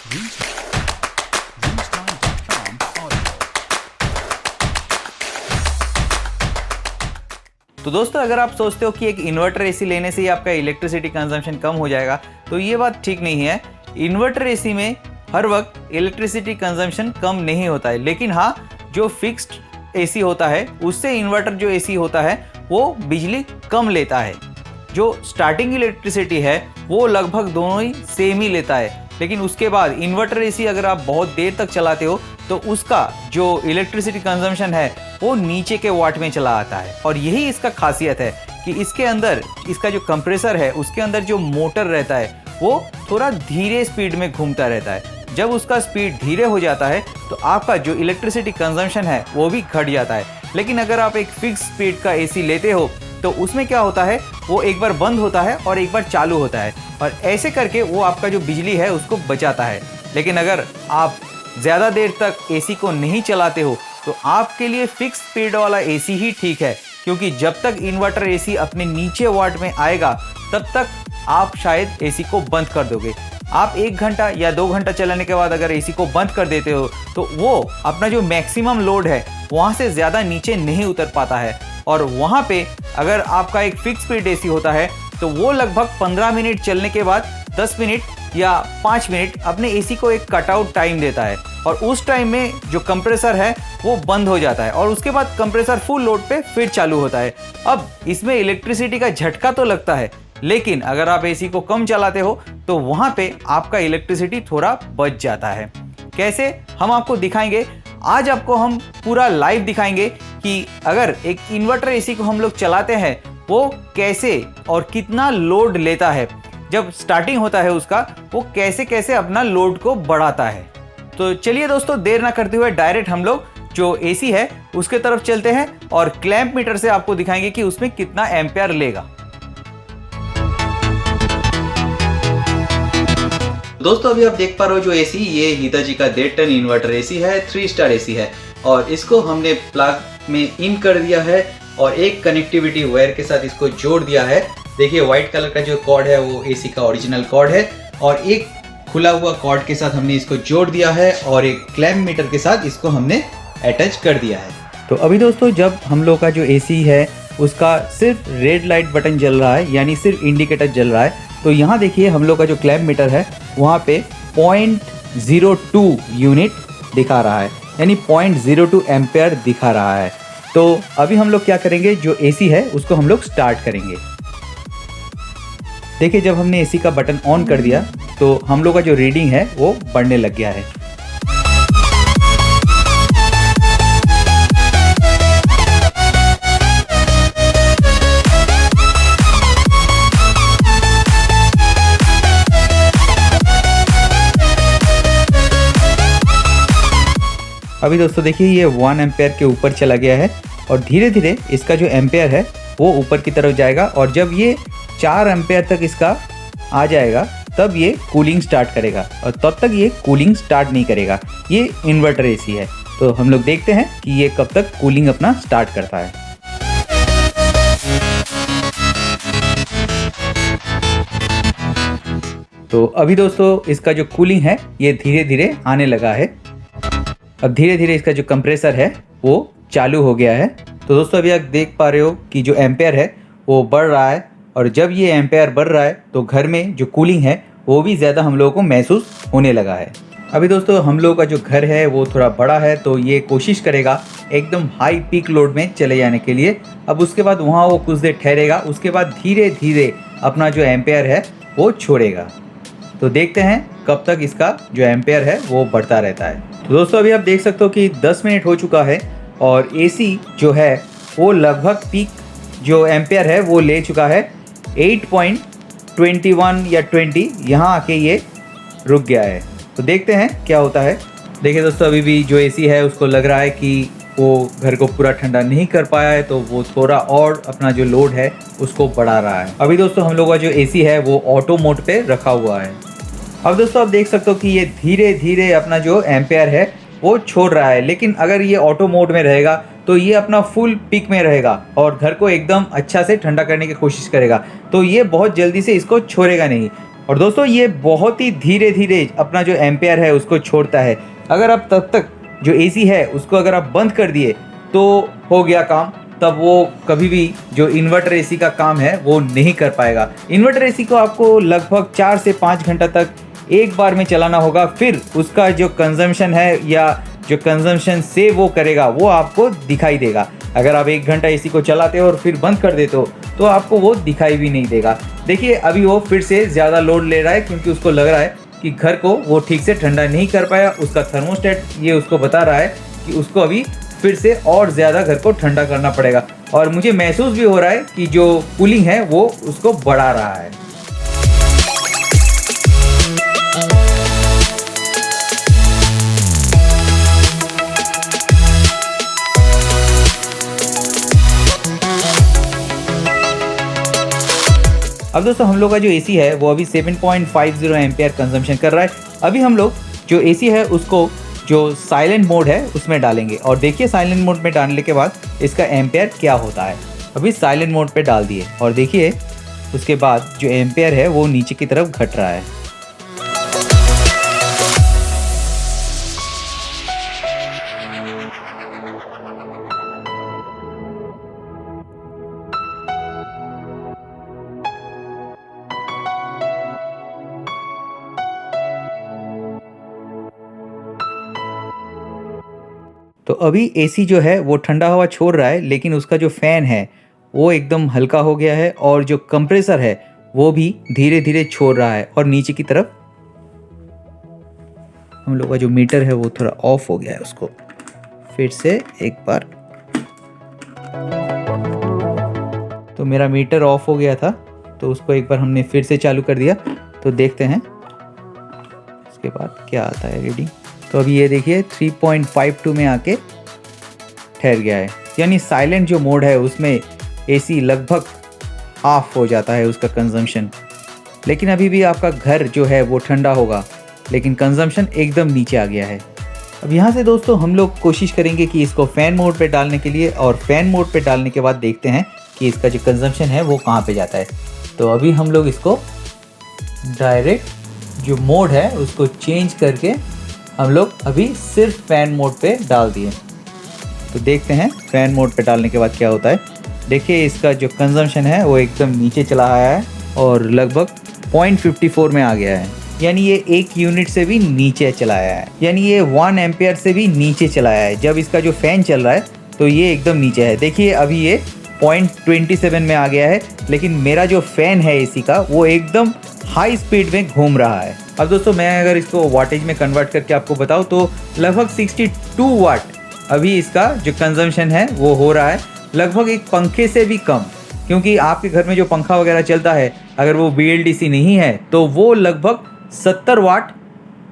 तो दोस्तों, अगर आप सोचते हो कि एक इन्वर्टर एसी लेने से ही आपका इलेक्ट्रिसिटी कंजम्पशन कम हो जाएगा, तो ये बात ठीक नहीं है। इन्वर्टर एसी में हर वक्त इलेक्ट्रिसिटी कंजम्पशन कम नहीं होता है, लेकिन हाँ, जो फिक्स्ड एसी होता है उससे इन्वर्टर जो एसी होता है वो बिजली कम लेता है। जो स्टार्टिंग इलेक्ट्रिसिटी है वो लगभग दोनों ही सेम ही लेता है, लेकिन उसके बाद इन्वर्टर एसी अगर आप बहुत देर तक चलाते हो तो उसका जो इलेक्ट्रिसिटी कंजम्पशन है वो नीचे के वाट में चला आता है। और यही इसका खासियत है कि इसके अंदर इसका जो कंप्रेसर है उसके अंदर जो मोटर रहता है वो थोड़ा धीरे स्पीड में घूमता रहता है। जब उसका स्पीड धीरे हो जाता है तो आपका जो इलेक्ट्रिसिटी कंजम्पशन है वो भी घट जाता है। लेकिन अगर आप एक फिक्स स्पीड का एसी लेते हो तो उसमें क्या होता है, वो एक बार बंद होता है और एक बार चालू होता है, और ऐसे करके वो आपका जो बिजली है उसको बचाता है। लेकिन अगर आप ज़्यादा देर तक एसी को नहीं चलाते हो तो आपके लिए फिक्स स्पीड वाला एसी ही ठीक है, क्योंकि जब तक इन्वर्टर एसी अपने नीचे वाट में आएगा तब तक आप शायद एसी को बंद कर दोगे। आप 1 घंटा या 2 घंटा चलाने के बाद अगर एसी को बंद कर देते हो तो वो अपना जो मैक्सिमम लोड है वहाँ से ज़्यादा नीचे नहीं उतर पाता है, और वहाँ पे अगर आपका एक फिक्स स्पीड एसी होता है तो वो लगभग 15 मिनट चलने के बाद 10 मिनट या 5 मिनट अपने एसी को एक कटआउट टाइम देता है, और उस टाइम में जो कंप्रेसर है वो बंद हो जाता है और उसके बाद कंप्रेसर फुल लोड पे फिर चालू होता है। अब इसमें इलेक्ट्रिसिटी का झटका तो लगता है, लेकिन अगर आप एसी को कम चलाते हो तो वहाँ पे आपका इलेक्ट्रिसिटी थोड़ा बच जाता है। कैसे, हम आपको दिखाएंगे। आज आपको हम पूरा लाइव दिखाएंगे कि अगर एक इन्वर्टर एसी को हम लोग चलाते हैं वो कैसे और कितना लोड लेता है, जब स्टार्टिंग होता है उसका वो कैसे कैसे अपना लोड को बढ़ाता है। तो चलिए दोस्तों, देर ना करते हुए डायरेक्ट हम लोग जो एसी है उसके तरफ चलते हैं और क्लैंप मीटर से आपको दिखाएंगे कि उसमें कितना एम्पियर लेगा। दोस्तों, अभी आप देख पा रहे हो जो एसी, ये हिताची का 1.5 टन इन्वर्टर एसी है, 3 स्टार एसी है, और इसको हमने प्लग में इन कर दिया है और एक कनेक्टिविटी वायर के साथ इसको जोड़ दिया है। देखिए, व्हाइट कलर का जो कॉर्ड है वो एसी का ओरिजिनल कॉर्ड है, और एक खुला हुआ कॉर्ड के साथ हमने इसको जोड़ दिया है, और एक क्लैंप मीटर के साथ इसको हमने अटैच कर दिया है। तो अभी दोस्तों, जब हम लोग का जो एसी है उसका सिर्फ रेड लाइट बटन जल रहा है, यानी सिर्फ इंडिकेटर जल रहा है, तो यहाँ देखिए हम लोग का जो क्लैंप मीटर है वहाँ पे 0.02 यूनिट दिखा रहा है, यानी 0.02 एम्पेयर दिखा रहा है। तो अभी हम लोग क्या करेंगे, जो एसी है उसको हम लोग स्टार्ट करेंगे। देखिए, जब हमने एसी का बटन ऑन कर दिया तो हम लोग का जो रीडिंग है वो बढ़ने लग गया है। अभी दोस्तों देखिए, ये 1 एम्पेयर के ऊपर चला गया है, और धीरे धीरे इसका जो एम्पेयर है वो ऊपर की तरफ जाएगा, और जब ये 4 एम्पेयर तक इसका आ जाएगा तब ये कूलिंग स्टार्ट करेगा, और तब तक ये कूलिंग स्टार्ट नहीं करेगा। ये इन्वर्टर एसी है, तो हम लोग देखते हैं कि ये कब तक कूलिंग अपना स्टार्ट करता है। तो अभी दोस्तों इसका जो कूलिंग है ये धीरे धीरे आने लगा है। अब धीरे धीरे इसका जो कंप्रेसर है वो चालू हो गया है। तो दोस्तों, अभी आप देख पा रहे हो कि जो एम्पेयर है वो बढ़ रहा है, और जब ये एम्पेयर बढ़ रहा है तो घर में जो कूलिंग है वो भी ज़्यादा हम लोगों को महसूस होने लगा है। अभी दोस्तों, हम लोगों का जो घर है वो थोड़ा बड़ा है, तो ये कोशिश करेगा एकदम हाई पीक लोड में चले जाने के लिए। अब उसके बाद वहाँ वो कुछ देर ठहरेगा, उसके बाद धीरे धीरे अपना जो एम्पेयर है वो छोड़ेगा। तो देखते हैं कब तक इसका जो एम्पेयर है वो बढ़ता रहता है। तो दोस्तों, अभी आप देख सकते हो कि 10 मिनट हो चुका है, और एसी जो है वो लगभग पीक जो एम्पेयर है वो ले चुका है 8.21 या 20, यहाँ आके ये रुक गया है। तो देखते हैं क्या होता है। देखिए दोस्तों, अभी भी जो एसी है उसको लग रहा है कि वो घर को पूरा ठंडा नहीं कर पाया है, तो वो थोड़ा और अपना जो लोड है उसको बढ़ा रहा है। अभी दोस्तों, हम लोग का जो एसी है वो ऑटो मोड पे रखा हुआ है। अब दोस्तों, आप देख सकते हो कि ये धीरे धीरे अपना जो एम्पेयर है वो छोड़ रहा है, लेकिन अगर ये ऑटो मोड में रहेगा तो ये अपना फुल पिक में रहेगा और घर को एकदम अच्छा से ठंडा करने की कोशिश करेगा, तो ये बहुत जल्दी से इसको छोड़ेगा नहीं। और दोस्तों ये बहुत ही धीरे धीरे अपना जो एम्पेयर है उसको छोड़ता है। अगर आप तब तक जो एसी है उसको अगर आप बंद कर दिए तो हो गया काम, तब वो कभी भी जो इन्वर्टर एसी का काम है वो नहीं कर पाएगा। इन्वर्टर एसी को आपको लगभग 4 से 5 घंटा तक एक बार में चलाना होगा, फिर उसका जो कंजम्पशन है या जो कंजम्पशन से वो करेगा वो आपको दिखाई देगा। अगर आप 1 घंटा एसी को चलाते हो और फिर बंद कर देते हो तो आपको वो दिखाई भी नहीं देगा। देखिए अभी वो फिर से ज़्यादा लोड ले रहा है क्योंकि उसको लग रहा है कि घर को वो ठीक से ठंडा नहीं कर पाया। उसका थर्मोस्टेट ये उसको बता रहा है कि उसको अभी फिर से और ज़्यादा घर को ठंडा करना पड़ेगा, और मुझे महसूस भी हो रहा है कि जो कूलिंग है वो उसको बढ़ा रहा है। अब दोस्तों हम लोग का जो एसी है वो अभी 7.50 एम्पियर कंजम्पशन कर रहा है। अभी हम लोग जो एसी है उसको जो साइलेंट मोड है उसमें डालेंगे, और देखिए साइलेंट मोड में डालने के बाद इसका एम्पेयर क्या होता है। अभी साइलेंट मोड पे डाल दिए और देखिए उसके बाद जो एम्पेयर है वो नीचे की तरफ घट रहा है। तो अभी एसी जो है वो ठंडा हवा छोड़ रहा है, लेकिन उसका जो फ़ैन है वो एकदम हल्का हो गया है, और जो कंप्रेसर है वो भी धीरे धीरे छोड़ रहा है। और नीचे की तरफ हम लोग का जो मीटर है वो थोड़ा ऑफ हो गया है, उसको फिर से एक बार। तो मेरा मीटर ऑफ हो गया था तो उसको एक बार हमने फिर से चालू कर दिया, तो देखते हैं उसके बाद क्या आता है रीडिंग। तो अभी ये देखिए 3.52 में आके ठहर गया है, यानी साइलेंट जो मोड है उसमें एसी लगभग हाफ हो जाता है उसका कंजम्पशन। लेकिन अभी भी आपका घर जो है वो ठंडा होगा, लेकिन कंजम्पशन एकदम नीचे आ गया है। अब यहाँ से दोस्तों हम लोग कोशिश करेंगे कि इसको फ़ैन मोड पे डालने के लिए, और फ़ैन मोड पे डालने के बाद देखते हैं कि इसका जो कंजम्पशन है वो कहाँ पे जाता है। तो अभी हम लोग इसको डायरेक्ट जो मोड है उसको चेंज करके हम लोग अभी सिर्फ फ़ैन मोड पे डाल दिए। तो देखते हैं फ़ैन मोड पे डालने के बाद क्या होता है। देखिए इसका जो कंजम्पशन है वो एकदम नीचे चला आया है और लगभग 0.54 में आ गया है, यानी ये 1 यूनिट से भी नीचे चला आया है, यानी ये 1 एम्पियर से भी नीचे चला आया है। जब इसका जो फ़ैन चल रहा है तो ये एकदम नीचे है। देखिए अभी ये 0.27 में आ गया है, लेकिन मेरा जो फ़ैन है एसी का वो एकदम हाई स्पीड में घूम रहा है। अब दोस्तों मैं अगर इसको वाटेज में कन्वर्ट करके आपको बताऊं तो लगभग 62 वाट अभी इसका जो कंजम्पशन है वो हो रहा है, लगभग एक पंखे से भी कम। क्योंकि आपके घर में जो पंखा वगैरह चलता है अगर वो BLDC नहीं है तो वो लगभग 70 वाट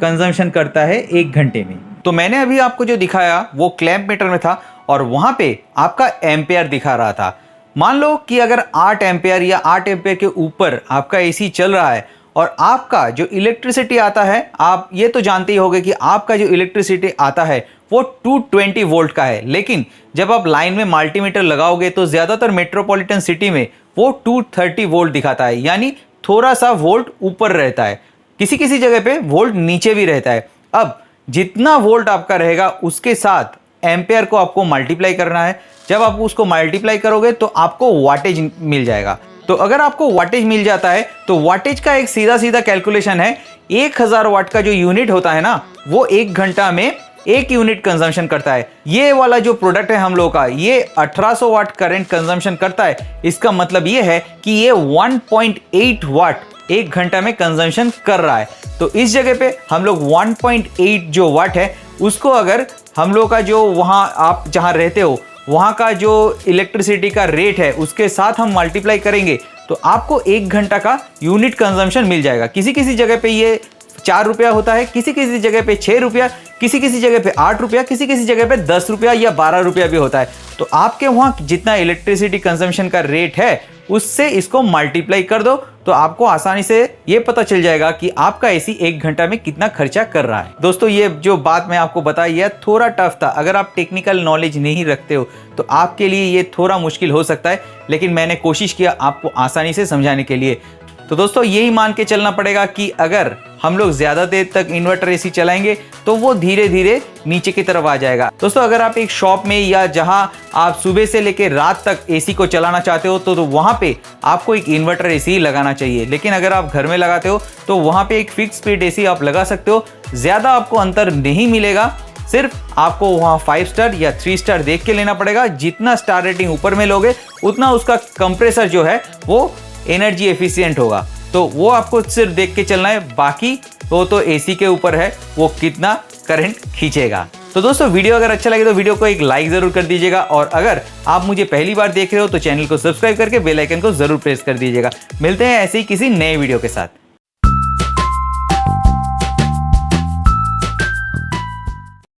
कंजम्पशन करता है 1 घंटे में। तो मैंने अभी आपको जो दिखाया वो क्लैंप मीटर में था, और वहाँ पे आपका एम्पेयर दिखा रहा था। मान लो कि अगर 8 एम्पेयर या 8 एम्पेयर के ऊपर आपका एसी चल रहा है और आपका जो इलेक्ट्रिसिटी आता है, आप ये तो जानते ही होंगे कि आपका जो इलेक्ट्रिसिटी आता है वो 220 वोल्ट का है। लेकिन जब आप लाइन में मल्टीमीटर लगाओगे तो ज़्यादातर मेट्रोपॉलिटन सिटी में वो 230 वोल्ट दिखाता है, यानी थोड़ा सा वोल्ट ऊपर रहता है, किसी किसी जगह पे वोल्ट नीचे भी रहता है। अब जितना वोल्ट आपका रहेगा उसके साथ एम्पेयर को आपको मल्टीप्लाई करना है। जब आप उसको मल्टीप्लाई करोगे तो आपको वाटेज मिल जाएगा। तो अगर आपको वाटेज मिल जाता है तो वाटेज का एक सीधा सीधा कैलकुलेशन है, 1000 वाट का जो यूनिट होता है ना वो 1 घंटा में 1 यूनिट कंजम्पशन करता है। ये वाला जो प्रोडक्ट है हम लोग का ये 1800 वाट करंट कंजम्पशन करता है। इसका मतलब ये है कि ये 1.8 वाट 1 घंटा में कंजम्पशन कर रहा है। तो इस जगह पे हम लोग 1.8 जो वाट है उसको अगर हम लोग का जो वहाँ आप जहाँ रहते हो वहाँ का जो इलेक्ट्रिसिटी का रेट है उसके साथ हम मल्टीप्लाई करेंगे तो आपको 1 घंटा का यूनिट कंजम्पशन मिल जाएगा। किसी किसी जगह पे ये 4 रुपया होता है, किसी किसी जगह पे 6 रुपया, किसी किसी जगह पे 8 रुपया, किसी किसी जगह पे 10 रुपया या 12 रुपया भी होता है। तो आपके वहाँ जितना इलेक्ट्रिसिटी कंजम्पशन का रेट है उससे इसको मल्टीप्लाई कर दो तो आपको आसानी से ये पता चल जाएगा कि आपका एसी 1 घंटा में कितना खर्चा कर रहा है। दोस्तों ये जो बात मैं आपको बताई है थोड़ा टफ था, अगर आप टेक्निकल नॉलेज नहीं रखते हो तो आपके लिए ये थोड़ा मुश्किल हो सकता है, लेकिन मैंने कोशिश किया आपको आसानी से समझाने के लिए। तो दोस्तों यही मान के चलना पड़ेगा कि अगर हम लोग ज्यादा देर तक इन्वर्टर एसी चलाएंगे तो वो धीरे धीरे नीचे की तरफ आ जाएगा। दोस्तों अगर आप एक शॉप में या जहां आप सुबह से लेकर रात तक एसी को चलाना चाहते हो तो वहां पे आपको एक इन्वर्टर एसी लगाना चाहिए। लेकिन अगर आप घर में लगाते हो तो वहां पे एक फिक्स स्पीड एसी आप लगा सकते हो, ज्यादा आपको अंतर नहीं मिलेगा। सिर्फ आपको वहां 5 स्टार या 3 स्टार देख के लेना पड़ेगा। जितना स्टार रेटिंग ऊपर में लोगे उतना उसका कंप्रेसर जो है वो एनर्जी एफिशिएंट होगा, तो वो आपको सिर्फ देख के चलना है। बाकी तो एसी के ऊपर है वो कितना करंट खींचेगा। तो दोस्तों वीडियो अगर अच्छा लगे तो वीडियो को एक लाइक जरूर कर दीजिएगा, और अगर आप मुझे पहली बार देख रहे हो तो चैनल को सब्सक्राइब करके बेल आइकन को जरूर प्रेस कर दीजिएगा। मिलते हैं ऐसे ही किसी नए वीडियो के साथ।